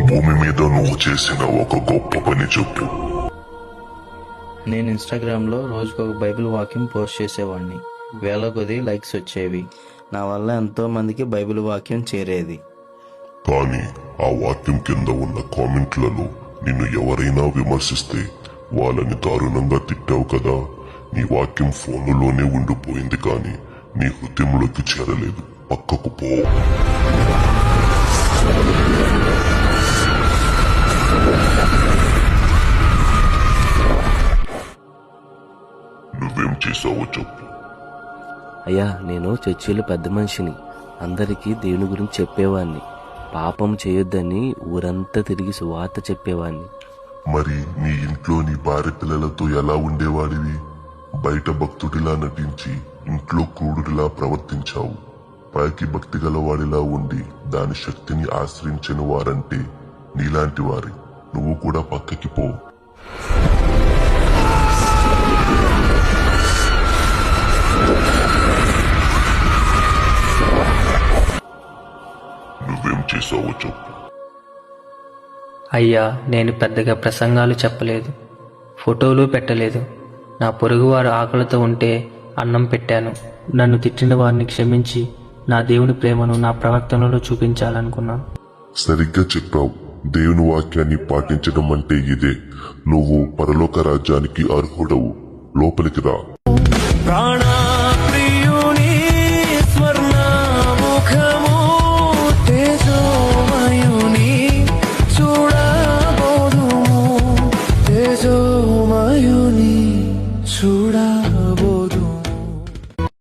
భూమి మీద నువ్వు చేసిన ఒక గొప్ప పని చెప్పు. నేను ఇన్స్టాగ్రామ్లో రోజుకొక బైబిల్ వాక్యం పోస్ట్ చేసేవాడిని. వేల కొద్ది లైక్స్ వచ్చేవి. నా వల్ల ఎంతో మందికి బైబిల్ వాక్యం చేరేది. కానీ ఆ వాక్యం కింద ఉన్న కామెంట్లలో నిన్ను ఎవరైనా విమర్శిస్తే వాళ్ళని దారుణంగా తిట్టావు కదా. నీ వాక్యం ఫోన్లోనే ఉండిపోయింది, కానీ నీ హృదయంలోకి చేరలేదు. పక్కకు పో. నువ్వేం చేసావో చెప్పు. అయ్యా, నేను చర్చిలో పెద్ద మనిషిని. అందరికీ దేవుని గురించి చెప్పేవాణ్ణి. పాపం చేయొద్దని ఊరంతా తిరిగి సువార్త చెప్పేవాణ్ణి. మరి నీ ఇంట్లో నీ భార్య పిల్లలతో ఎలా ఉండేవాడివి? బయట భక్తుడిలా నటించి ఇంట్లో క్రూరుడిలా ప్రవర్తించావు. పైకి భక్తి గలవాడిలా ఉండి దాని శక్తిని ఆశ్రయించిన వారంటే నీలాంటి వారి. నువ్వు కూడా పక్కకి పో. నువ్వేం చేసావో చెప్పు. అయ్యా, నేను పెద్దగా ప్రసంగాలు చెప్పలేదు, ఫోటోలు పెట్టలేదు. నా పొరుగువారు ఆకలితో ఉంటే అన్నం పెట్టాను. నన్ను తిట్టిన వారిని క్షమించి నా దేవుని ప్రేమను నా ప్రవర్తనలో చూపించాలనుకున్నాను. సరిగ్గా చెప్పావు. దేవుని వాక్యాన్ని పాటించడం అంటే ఇదే. నువ్వు పరలోక రాజ్యానికి అర్హుడవు. లోపలికి రా. ప్రాణా